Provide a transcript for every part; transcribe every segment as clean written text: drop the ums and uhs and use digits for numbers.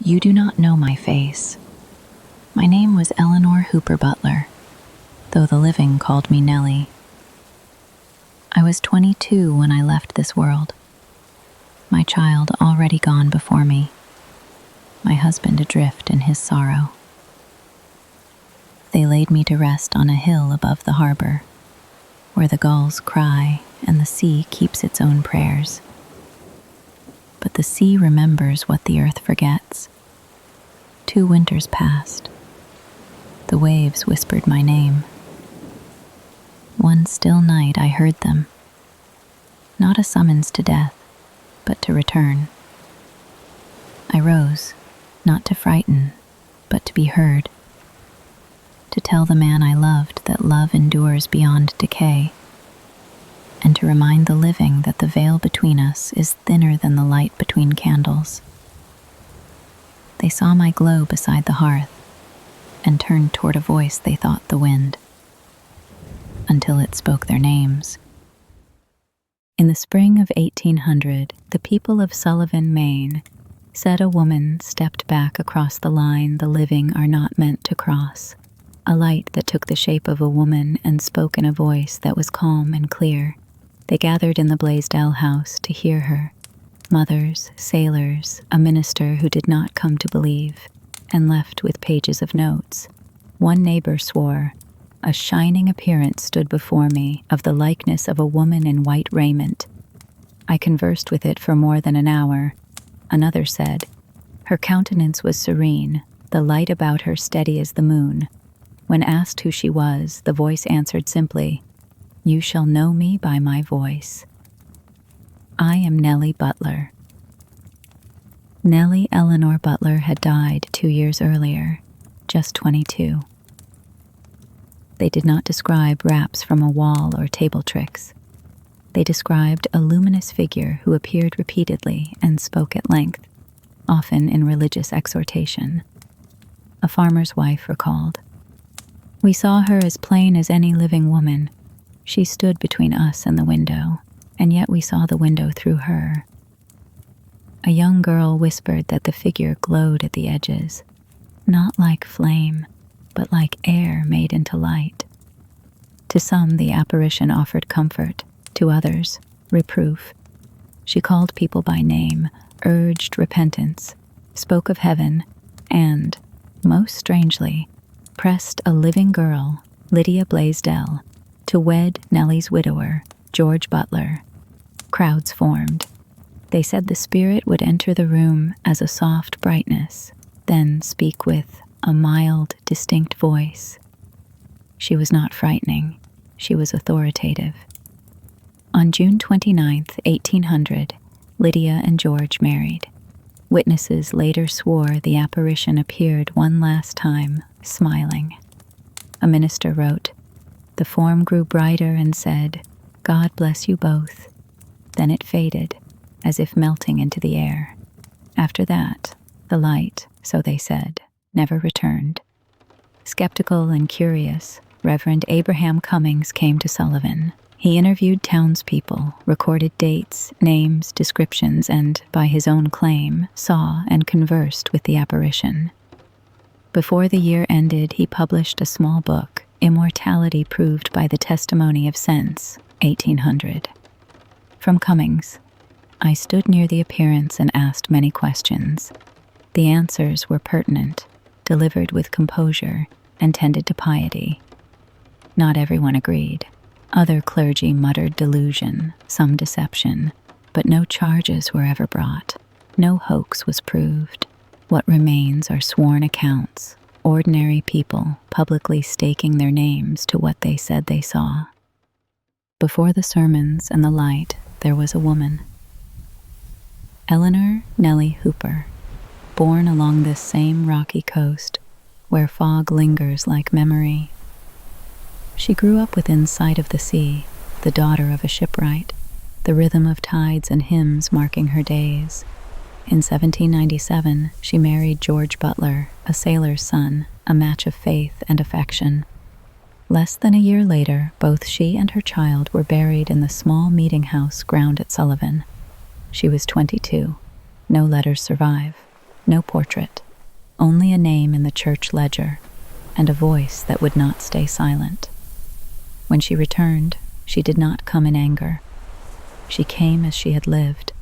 you do not know my face. My name was Eleanor Hooper Butler, though the living called me Nelly. I was 22 when I left this world, my child already gone before me, my husband adrift in his sorrow. They laid me to rest on a hill above the harbor, where the gulls cry and the sea keeps its own prayers. But the sea remembers what the earth forgets. 2 winters passed. The waves whispered my name. One still night I heard them, not a summons to death, but to return. I rose, not to frighten, but to be heard, to tell the man I loved that love endures beyond decay, and to remind the living that the veil between us is thinner than the light between candles. They saw my glow beside the hearth, and turned toward a voice they thought the wind, until it spoke their names. In the spring of 1800, the people of Sullivan, Maine, said a woman stepped back across the line the living are not meant to cross, a light that took the shape of a woman and spoke in a voice that was calm and clear. They gathered in the Blaisdell house to hear her. Mothers, sailors, a minister who did not come to believe, and left with pages of notes. One neighbor swore, "A shining appearance stood before me of the likeness of a woman in white raiment." I conversed with it for more than an hour. Another said, "Her countenance was serene, the light about her steady as the moon." When asked who she was, the voice answered simply, "You shall know me by my voice. I am Nelly Butler." Nelly Eleanor Butler had died 2 years earlier, just 22. They did not describe raps from a wall or table tricks. They described a luminous figure who appeared repeatedly and spoke at length, often in religious exhortation. A farmer's wife recalled, "We saw her as plain as any living woman. She stood between us and the window, and yet we saw the window through her." A young girl whispered that the figure glowed at the edges, not like flame, but like air made into light. To some, the apparition offered comfort, to others, reproof. She called people by name, urged repentance, spoke of heaven, and, most strangely, pressed a living girl, Lydia Blaisdell, to wed Nelly's widower, George Butler. Crowds formed. They said the spirit would enter the room as a soft brightness, then speak with a mild, distinct voice. She was not frightening. She was authoritative. On June 29th, 1800, Lydia and George married. Witnesses later swore the apparition appeared one last time, smiling. A minister wrote, "The form grew brighter and said, 'God bless you both.' Then it faded, as if melting into the air. After that, the light, so they said, never returned." Skeptical and curious, Reverend Abraham Cummings came to Sullivan. He interviewed townspeople, recorded dates, names, descriptions, and, by his own claim, saw and conversed with the apparition. Before the year ended, he published a small book, Immortality Proved by the Testimony of Sense, 1800. From Cummings, "I stood near the appearance and asked many questions. The answers were pertinent, delivered with composure, and tended to piety. Not everyone agreed. Other clergy muttered delusion, some deception, but no charges were ever brought. No hoax was proved. What remains are sworn accounts, ordinary people publicly staking their names to what they said they saw." Before the sermons and the light, there was a woman. Eleanor Nelly Hooper, born along this same rocky coast, where fog lingers like memory. She grew up within sight of the sea, the daughter of a shipwright, the rhythm of tides and hymns marking her days. In 1797, she married George Butler, a sailor's son, a match of faith and affection. Less than a year later, both she and her child were buried in the small meeting house ground at Sullivan. She was 22. No letters survive. No portrait, only a name in the church ledger, and a voice that would not stay silent. When she returned, she did not come in anger. She came as she had lived,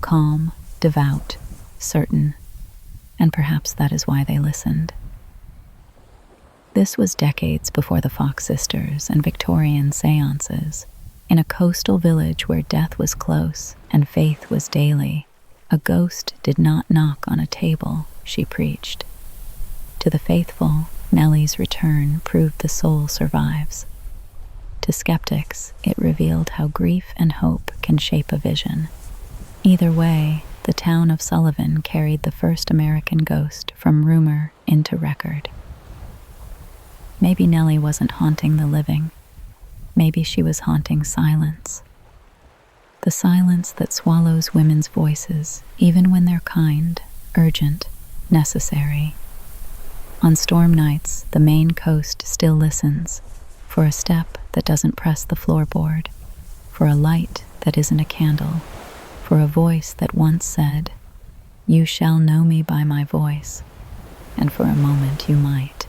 calm, devout, certain, and perhaps that is why they listened. This was decades before the Fox sisters and Victorian seances. In a coastal village where death was close and faith was daily, a ghost did not knock on a table, she preached. To the faithful, Nelly's return proved the soul survives. To skeptics, it revealed how grief and hope can shape a vision. Either way, the town of Sullivan carried the first American ghost from rumor into record. Maybe Nelly wasn't haunting the living. Maybe she was haunting silence. The silence that swallows women's voices, even when they're kind, urgent, necessary. On storm nights, the Maine coast still listens, for a step that doesn't press the floorboard, for a light that isn't a candle, for a voice that once said, "You shall know me by my voice," and for a moment you might.